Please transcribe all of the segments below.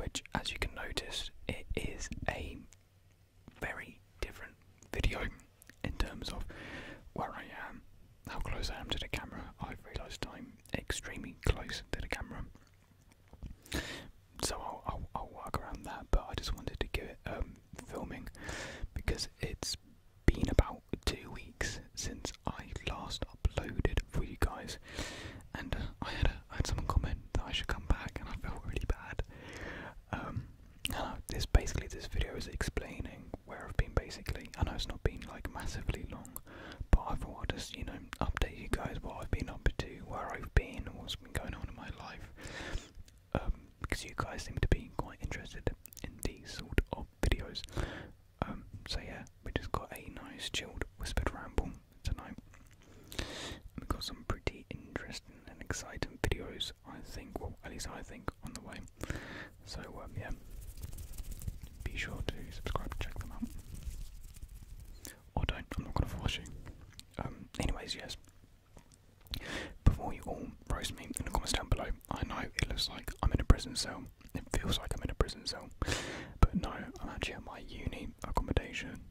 which, as you can notice, it is a very different video in terms of where I am, how close I am to the camera. I've realised I'm extremely close to the camera, so I'll work around that, but I just wanted to give it filming because it's been about 2 weeks since I last uploaded for you guys, and I had someone comment that I should come back, and I felt really bad. This video is explaining where I've been basically. I know it's not been like massively long, but I thought I'd just, update you guys what I've been up to, where I've been, and what's been going on in my life, because you guys seem to be quite interested in these sort of videos. So yeah, we just got a nice chilled whispered ramble tonight. We've got some pretty interesting and exciting videos, I think, well, at least I think, on the way. So yeah, be sure to subscribe and check them out. Or don't, I'm not going to force you. Anyways, yes. Before you all roast me in the comments down below, I know it looks like I'm in a prison cell. It feels like I'm in a prison cell. But no, I'm actually at my uni accommodation.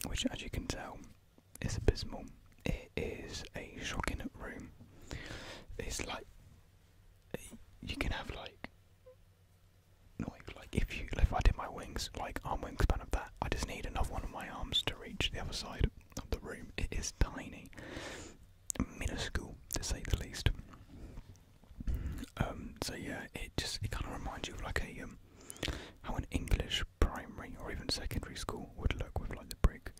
Which, as you can tell, is abysmal. It is a shocking room. It's like, you can have if I did my wings, like arm wingspan of that, I just need enough one of my arms to reach the other side of the room. It is tiny, minuscule to say the least. So yeah, it kind of reminds you of like how an English primary or even secondary school would look with like the brick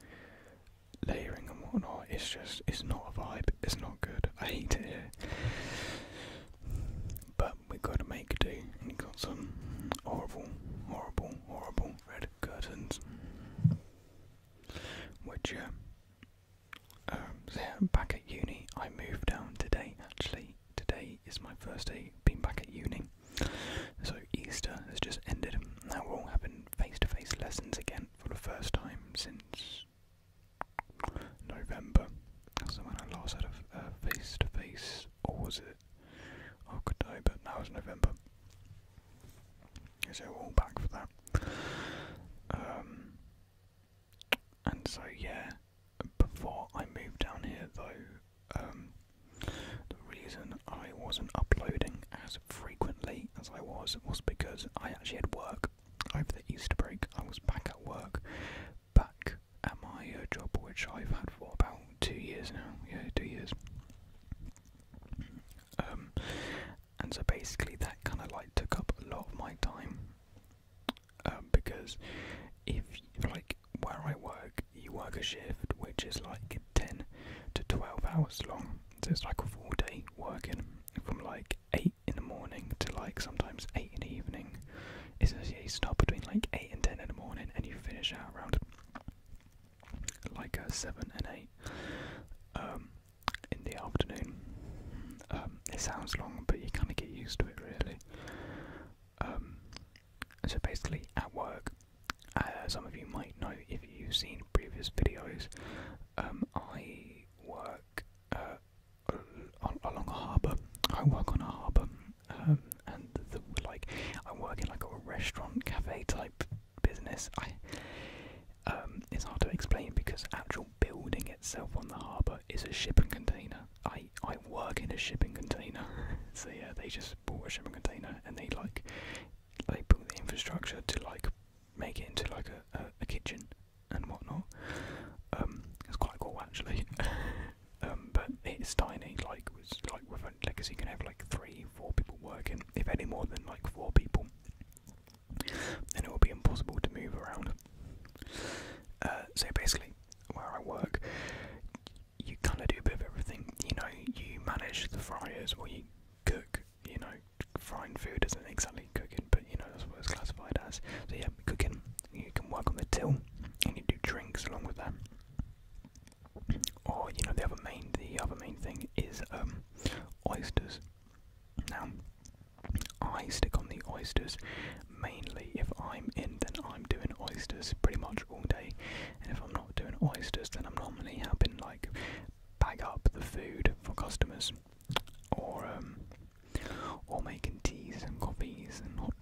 layering and whatnot. It's not a vibe. It's not good. I hate it here. But we got to make do. And you got some horrible red curtains. Which so yeah, back at uni. I moved down today. Actually, today is my first day being back at uni. So Easter has just ended. Now we're all having face-to-face lessons again for the first time since November. That's when I last had a face-to-face, or was it October? But that was November. So we're all back for that. And so yeah, before I moved down here though, the reason I wasn't uploading as frequently as I was because I actually had work over the Easter break. I was back at work, back at my job, which I've had for about 2 years now. Yeah, 2 years. And so basically that kind of like took up a lot of my time, because if like where I work, you work a shift which is like 10 to 12 hours long, so it's like a full day working from like 8 in the morning to like sometimes 8 in the evening. It's you start between like 8 and 10 in the morning and you finish out around like 7 and 8 in the afternoon. It sounds long, but you kind of get used to it really. So basically at work, some of you might know if you've seen previous videos, I work along a harbour. I work on a harbour, and I work in like a restaurant cafe type business. It's hard to explain because actual building itself on the harbour is a shipping container. I work in a shipping container. So yeah, they just bought a shipping container and they built the infrastructure to like make it into like a kitchen and whatnot. It's quite cool actually. But it's tiny, because you can have like 3-4 people working. If any more than like 4 people, then it will be impossible to move around. So basically, where I work, you kind of do a bit of everything. You manage the fryers, or you cook. Frying food isn't exactly cooking, but that's what it's classified as. So yeah, cooking. You can work on the till, and you do drinks along with that. Or the other main thing is oysters. Now, I stick on the oysters mainly if I'm in. Then I'm doing oysters pretty much all day, and if I'm not doing oysters, then I'm normally helping like bag up the food for customers, or making teas and coffees and hot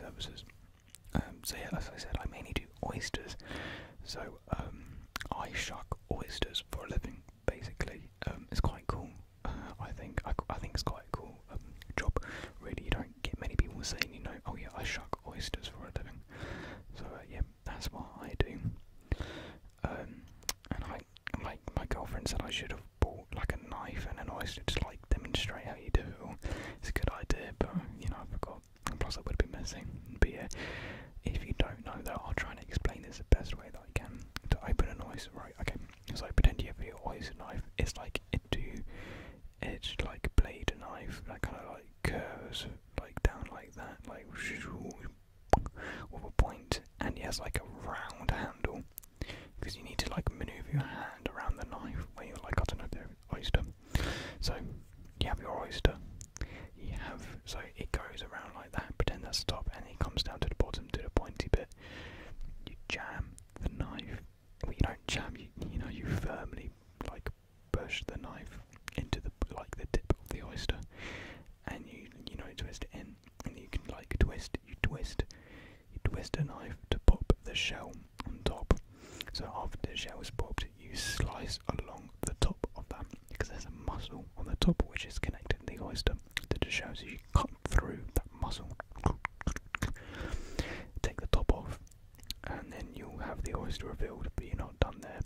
services. So yeah, as I said, I mainly do oysters. So I shuck oysters for a living, basically. It's quite cool. I think it's quite a cool job. Really, you don't get many people saying, you know, oh yeah, I shuck oysters for a living. So yeah, that's what I do. And my girlfriend said I should have bought like a knife and an oyster to like demonstrate how you do it. It's a good idea, but you know, I forgot. And plus, it would be messy. But yeah, if you don't know though, I'll try and explain this the best way that I can. To open an oyster, right? Okay. So pretend you have your oyster knife. It's like it's like a blade knife that kind of like curves like down like that, like with a point, and it has like a round handle because you need to like maneuver your hand around the knife when you're like cutting up the oyster. So you have your oyster. So it goes around like that. Pretend that's the top, and it comes down to the bottom to the pointy bit. You jam the knife. Well, you don't jam. You firmly like push the knife into the tip of the oyster, and you twist it in, and you can like twist a knife to pop the shell on top. So after the shell is popped, you slice along the top of that because there's a muscle on the top which is connected the oyster to the shell. So you cut through that muscle, take the top off, and then you'll have the oyster revealed. But you're not done there.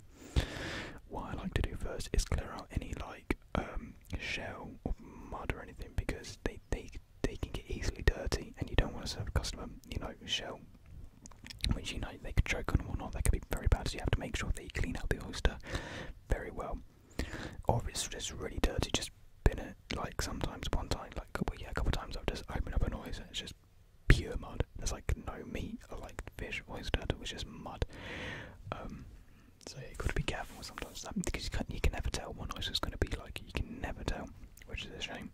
What I like to do first is clear out any like shell or mud or anything because they can get easily dirty, and you don't want to serve a customer, shell, which they could choke on or whatnot. That could be very bad. So you have to make sure that you clean out the oyster very well. Or if it's just really dirty, just bin it. Like sometimes, a couple times I've just opened up an oyster, it's just pure mud. There's like no meat or like fish, oyster, it was just mud. So you've got to be careful sometimes because you can never tell what oyster's going to be like. You can never tell, which is a shame.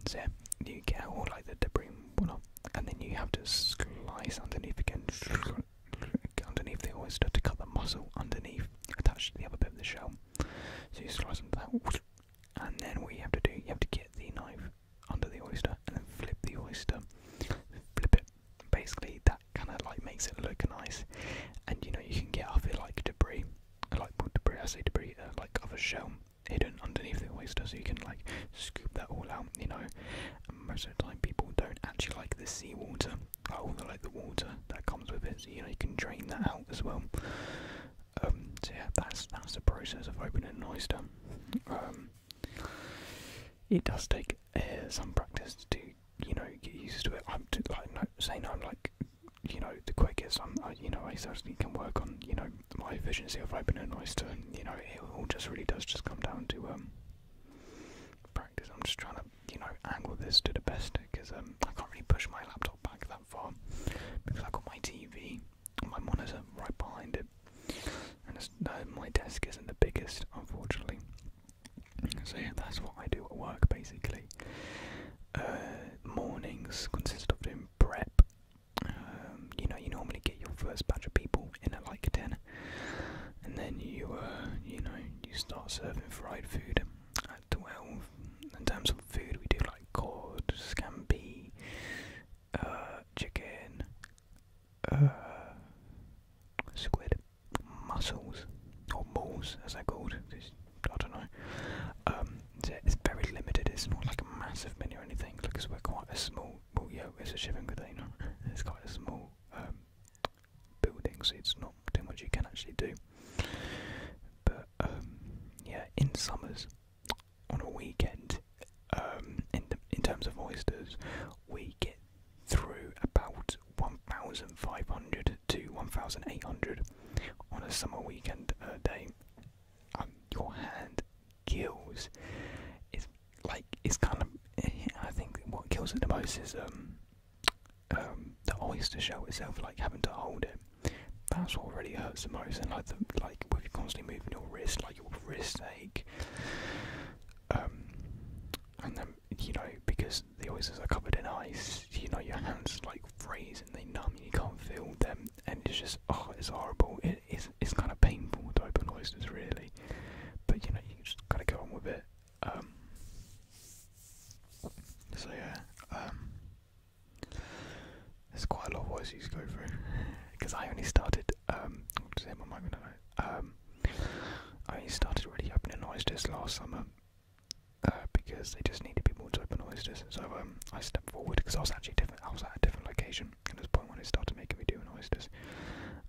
So yeah, you get all like the debris and whatnot, and then you have to slice underneath again, underneath the oyster to cut the muscle underneath, attached to the other bit of the shell. So you slice into that, and then what you have to do, you have to get the knife under the oyster and then flip the oyster, flip it. Basically, that kind of like makes it look nice, and you can get off it like debris, like other shell hidden underneath the oyster, so you can like scoop that all out, And most of the time, people don't actually like the seawater, or the water that comes with it. So you can drain that out as well. So yeah, that's the process of opening an oyster. It does take some practice to get used to it. I'm not saying I'm like the quickest. I certainly can work on my efficiency of opening an oyster. It all just really does just come down to practice. I'm just trying to angle this to the best because I can't really push my laptop back that far because I've got my TV, my monitor right behind it, and my desk isn't the biggest, unfortunately. So yeah, that's what I do at work basically. Mornings consist of doing prep. You normally get your first batch of people in at like 10, and then you start serving fried food at 12. In terms of food, we do like cod, scampi, chicken, squid, mussels, or balls as they're called. I don't know. It's very limited. It's not like a massive menu or anything. Because we're quite a small. Well, yeah, it's a shipping container. It's quite a small building, so it's not too much you can actually do. But yeah, in summers, on a weekend, in terms of oysters, we get through about 1,500 to 1,800 on a summer weekend day. Your hand kills. It's kind of. I think what kills it the most is the oyster shell itself, like having to hold it. That's what really hurts the most, and like with you constantly moving your wrist, like your wrist ache. And then because the oysters are covered in ice, your hands like freeze and they numb, and you can't feel them, and it's just it's horrible. It's kind of painful to open oysters, really. But you just gotta go on with it. So yeah, always used to go through. Because I only started, I only started really opening oysters last summer. Because they just needed people to open oysters. So I stepped forward because I was actually different. I was at a different location at this point when they started making me doing oysters.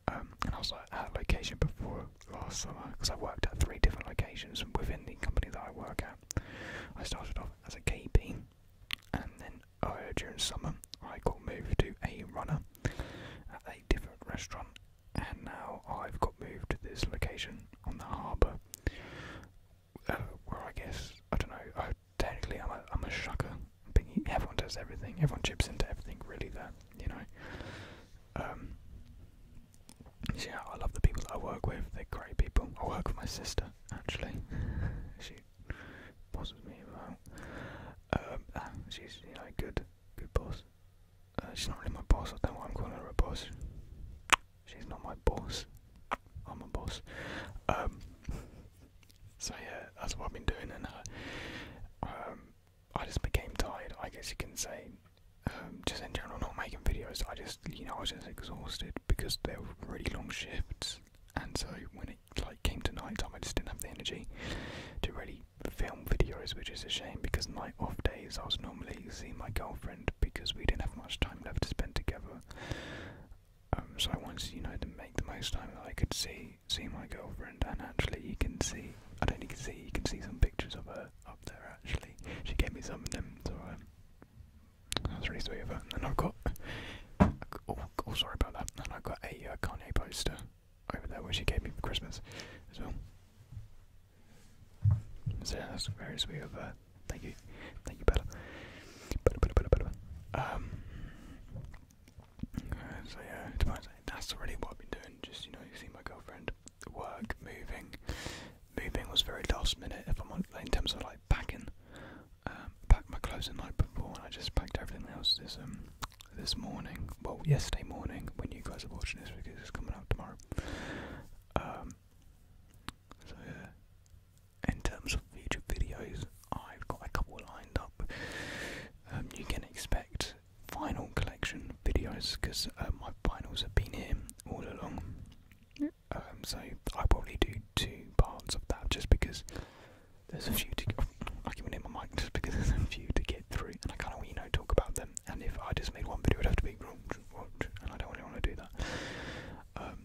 And I was at a location before last summer because I worked at 3 different locations within the company that I work at. I started off as a KP, and then during summer I got moved to a runner at a different restaurant, and now I've got moved to this location on the harbour, where I guess, I don't know, technically I'm a shucker. Everyone does everything, everyone chips into everything really there, you know. So yeah, I love the people that I work with, they're great people. I work with my sister, actually. She bosses me about. She's, you know, good boss. She's not really my boss, I don't know why I'm calling her a boss. She's not my boss, I'm a boss. So yeah, that's what I've been doing, and I just became tired, I guess you can say. Just in general, not making videos, I just, you know, I was just exhausted because they were really long shifts, and so when it like came to night time, I just didn't have the energy to really film videos, which is a shame because night off days I was normally seeing my girlfriend because we didn't have much time left to spend together. So I wanted, you know, to make the most time that I could see my girlfriend, and actually you can see, I don't think you can see some pictures of her up there actually. She gave me some of them, so that was really sweet of her. And I've got, oh sorry about that, and I've got a Kanye poster over there which she gave me for Christmas as well. So yeah, that's very sweet of her. Thank you Bella. So yeah, to be honest, that's really what I've been doing. Just, you know, seeing my girlfriend, work, moving. Moving was very last minute. If I'm on, in terms of like packing, packed my clothes the night before, and I just packed everything else this morning. Well, yesterday morning when you guys are watching this because it's coming out tomorrow. So yeah, in terms of future videos, I've got a couple lined up. You can expect vinyl collection videos because my vinyls have been here all along. So I probably do 2 parts of that just because there's a few to. I can name my mic just because there's a few to get through, and I kind of, you know, talk about them. And if I just made one video, it'd have to be and I don't really want to do that.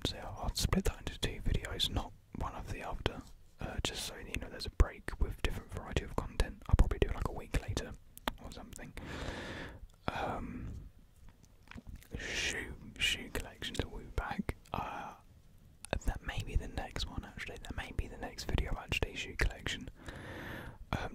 So yeah, I'll split that into 2 videos, not one after the other, just so you know there's a break with different variety of content. I'll probably do like a week later or something. Shoe collections will be back. That may be the next one actually. That may be the next video actually. Shoe collection.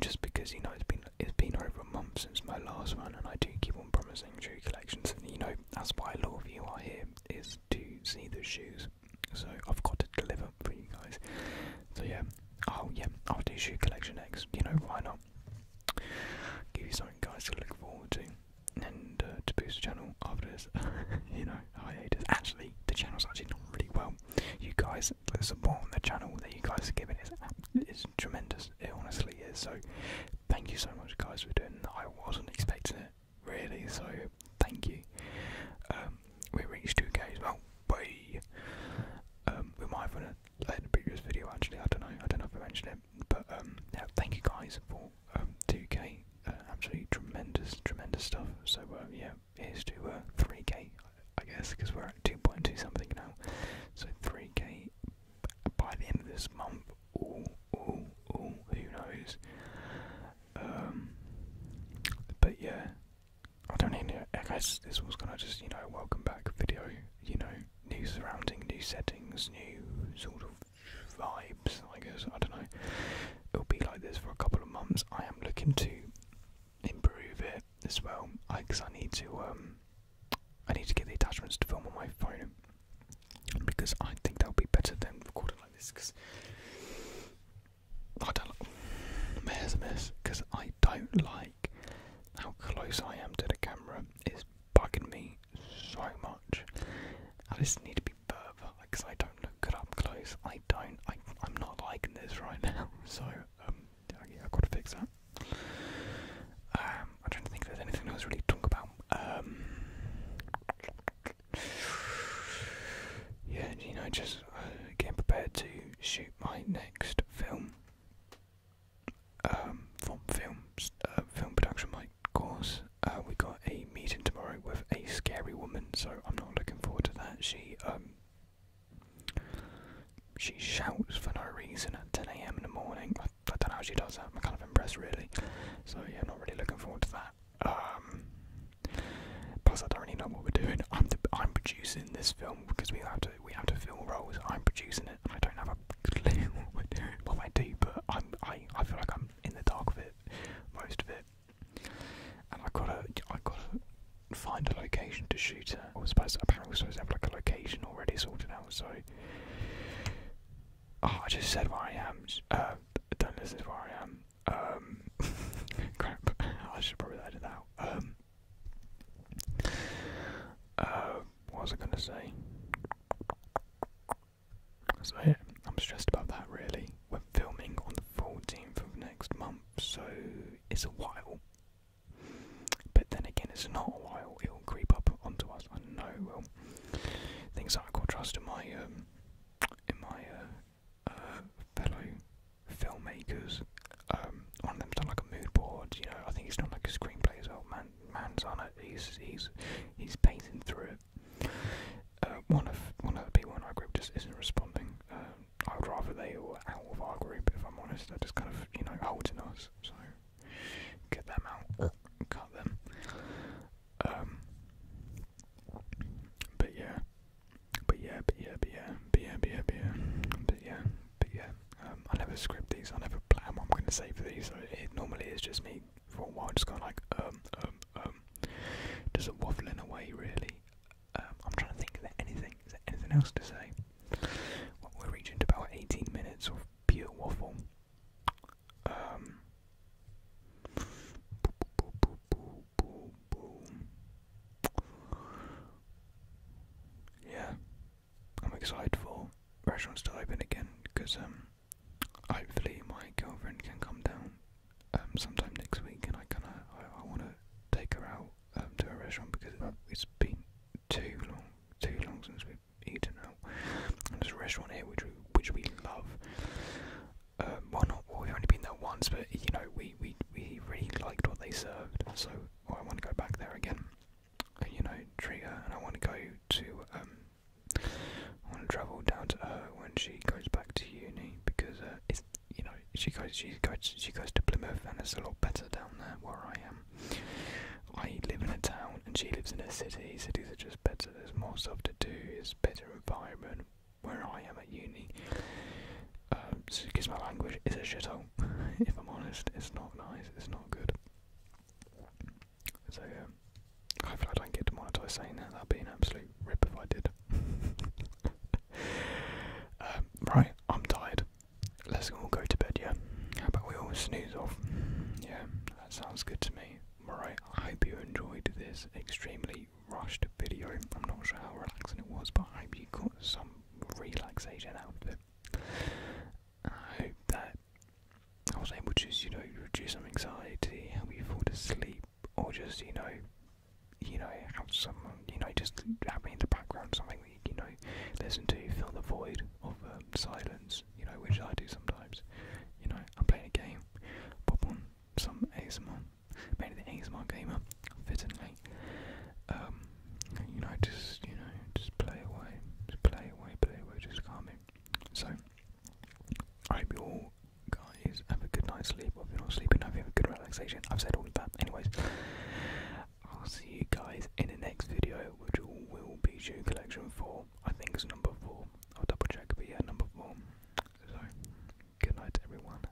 Just because, you know, it's been over a month since my last one, and I do keep on promising shoe collections, and you know that's why a lot of you are here, is to see the shoes. So I've got to deliver for you guys. So yeah, I'll do shoe collection next. You know, why not? Give you something, guys, to look forward to, and to boost the channel after this. You know, hiatus. Actually, the channel's actually done really well. You guys, the support on the channel that you guys are giving is tremendous. It honestly is. So thank you so much, guys, for doing that. I wasn't expecting it really. So thank you. We reached 2K as well. We might have done it in the previous video actually. I don't know if I mentioned it, but yeah, thank you guys for 2K. Absolutely tremendous stuff. So yeah, here's to 3K, I guess, because we're at 2.2 something now. So 3K by the end of this month. Who knows? But yeah, I don't know. I guess this was gonna just, you know, welcome back video. You know, new surrounding, new settings, new sort of vibes. I guess, I don't know. It'll be like this for a couple of months. I am looking to improve it as well, because I need to get the attachments to film on my phone, because I think that'll be better than recording like this. Because I don't like, here's a mess, because I don't like how close I am to the camera. It's bugging me so much. I just need to be further, because I don't look good up close. I'm not liking this right now. So yeah, I've got to fix that. I don't think there's anything else really to talk about. just getting prepared to shoot my next film. From film production, my course. We got a meeting tomorrow with a scary woman, so I'm not looking forward to that. She shouts for no reason at 10 AM in the morning. I don't know how she does that. I'm kind of impressed, really. So yeah, not really looking forward to that. Plus, I don't really know what we're doing. I'm producing this film because we have to fill roles. I'm producing it, and I don't have a clue what we're doing. Well, I do, but I feel like I'm in the dark of it, most of it. And I gotta find a location to shoot at. Apparently we're supposed to have like a location already sorted out. So, I just said where I am. Don't listen to where I am. Crap. I should probably edit that out. What was I gonna say? So yeah, I'm stressed about that really. We're filming on the 14th of next month, so it's a while. But then again, it's not a while. It'll creep up onto us. I know it will. Things that I've got trust in my fellow filmmakers. One of them's done like a mood board. You know, I think he's done like a screenplay as well. Man's on it. He's pacing through it. One of the people in our group just isn't responding. I would rather they were out of our group, if I'm honest. They're just kind of, you know, holding us. So get them out, cut them. I never script these. I never plan what I'm going to say for these. So it normally is just me for a while, just going like just waffling away really. I'm trying to think. Is there anything else to say? Well, we're reaching to about 18 minutes of pure waffle. Yeah, I'm excited for restaurants to open again because hopefully my girlfriend can come down sometime next week, and I want to take her out to a restaurant because it's been too long since we've eaten out. And there's a restaurant here which we love. We've only been there once, but you know we really liked what they served, so I want to go back there again. You know, treat her, and I want to go to I want to travel down to her when she goes back to uni because it's, you know, she goes to Plymouth, and it's a lot better down there where I am. I live in a town and she lives in a city. Cities are just better. There's more stuff to do. It's better environment. Where I am at uni, excuse my language, is a shithole. If I'm honest, it's not nice. It's not good. So hopefully I don't get demonetized saying that. That'd be an absolute rip if I did. Right, I'm tired. Let's all go to bed, yeah? How about we all snooze off? Yeah, that sounds good to me. Alright, I hope you enjoyed this extremely rushed video. I'm not sure how relaxing it was, but I hope you got some relaxation out of it. I hope that I was able to just, you know, reduce some anxiety, help you fall to sleep, or just, you know, have someone, you know, just have me in the background, something that you know, listen to, fill the void of silence, you know, which I do sometimes. You know, I'm playing a game, pop on some ASMR, mainly the ASMR gamer, fittingly. You know, just play away, just calming. So, I hope you all guys have a good night's sleep, or if you're not sleeping, I hope you have a good relaxation. I've said all of that. Anyways, I'll see you guys in the next video, which will be shoe collection 4. I think it's number 4. I'll double check, but yeah, number 4. So, good night everyone.